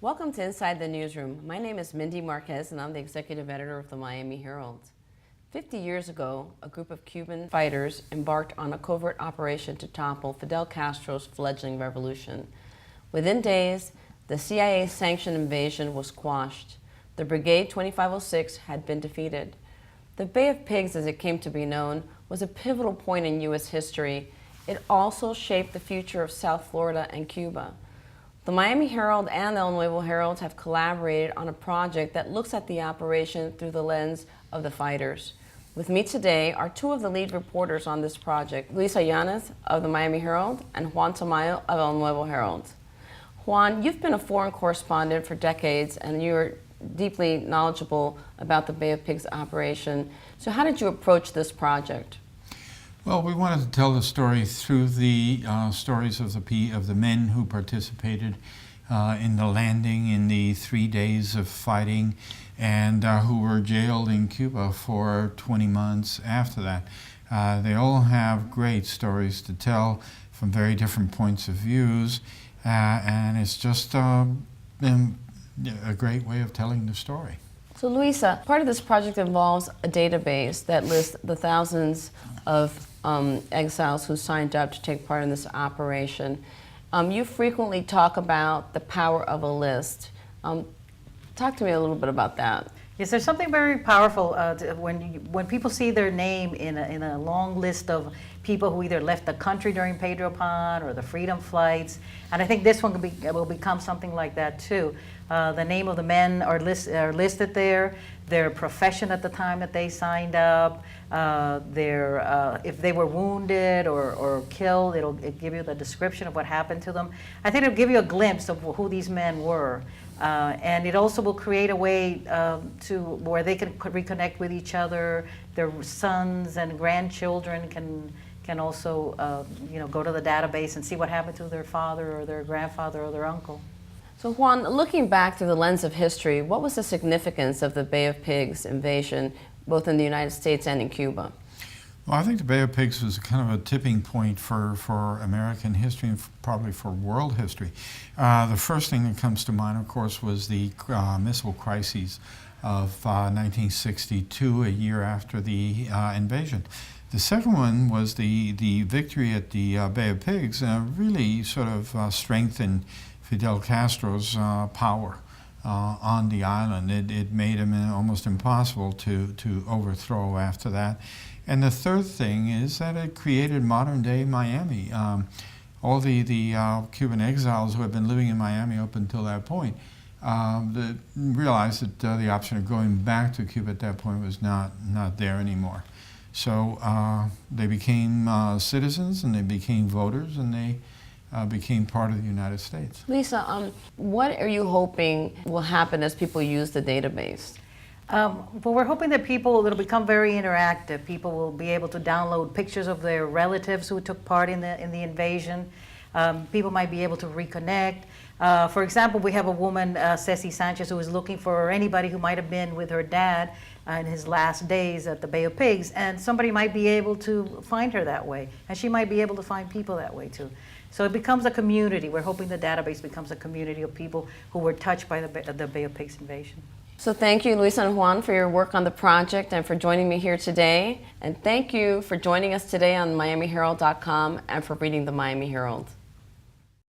Welcome to Inside the Newsroom. My name is Mindy Marques, and I'm the executive editor of the Miami Herald. 50 years ago, a group of Cuban fighters embarked on a covert operation to topple Fidel Castro's fledgling revolution. Within days, the CIA-sanctioned invasion was quashed. The Brigade 2506 had been defeated. The Bay of Pigs, as it came to be known, was a pivotal point in U.S. history. It also shaped the future of South Florida and Cuba. The Miami Herald and the Nuevo Herald have collaborated on a project that looks at the operation through the lens of the fighters. With me today are two of the lead reporters on this project, Luisa of the Miami Herald and Juan Tamayo of the Nuevo Herald. Juan, you've been a foreign correspondent for decades and you're deeply knowledgeable about the Bay of Pigs operation. So how did you approach this project? Well, we wanted to tell the story through the stories of the men who participated in the landing in the 3 days of fighting and who were jailed in Cuba for 20 months after that. They all have great stories to tell from very different points of views, and it's just been a great way of telling the story. So Luisa, part of this project involves a database that lists the thousands of exiles who signed up to take part in this operation. You frequently talk about the power of a list. Talk to me a little bit about that. Yes, there's something very powerful when people see their name in a long list of people who either left the country during Pedro Pan or the Freedom Flights, and I think this one will become something like that too. The name of the men are listed there, their profession at the time that they signed up, if they were wounded or killed, it'll give you the description of what happened to them. I think it'll give you a glimpse of who these men were. And it also will create a way to where they can reconnect with each other. Their sons and grandchildren can also go to the database and see what happened to their father or their grandfather or their uncle. So Juan, looking back through the lens of history, what was the significance of the Bay of Pigs invasion, both in the United States and in Cuba? Well, I think the Bay of Pigs was kind of a tipping point for American history and probably for world history. The first thing that comes to mind, of course, was the missile crises of 1962, a year after the invasion. The second one was the victory at the Bay of Pigs really sort of strengthened Fidel Castro's power on the island. It made him almost impossible to overthrow after that. And the third thing is that it created modern-day Miami. All the Cuban exiles who had been living in Miami up until that point realized that the option of going back to Cuba at that point was not there anymore. So they became citizens, and they became voters, and they became part of the United States. Lisa, what are you hoping will happen as people use the database? Well, we're hoping that it'll become very interactive. People will be able to download pictures of their relatives who took part in the invasion. People might be able to reconnect. For example, we have a woman, Ceci Sanchez, who is looking for anybody who might have been with her dad in his last days at the Bay of Pigs, and somebody might be able to find her that way, and she might be able to find people that way too. So it becomes a community. We're hoping the database becomes a community of people who were touched by the Bay of Pigs invasion. So thank you, Luisa and Juan, for your work on the project and for joining me here today. And thank you for joining us today on MiamiHerald.com and for reading the Miami Herald.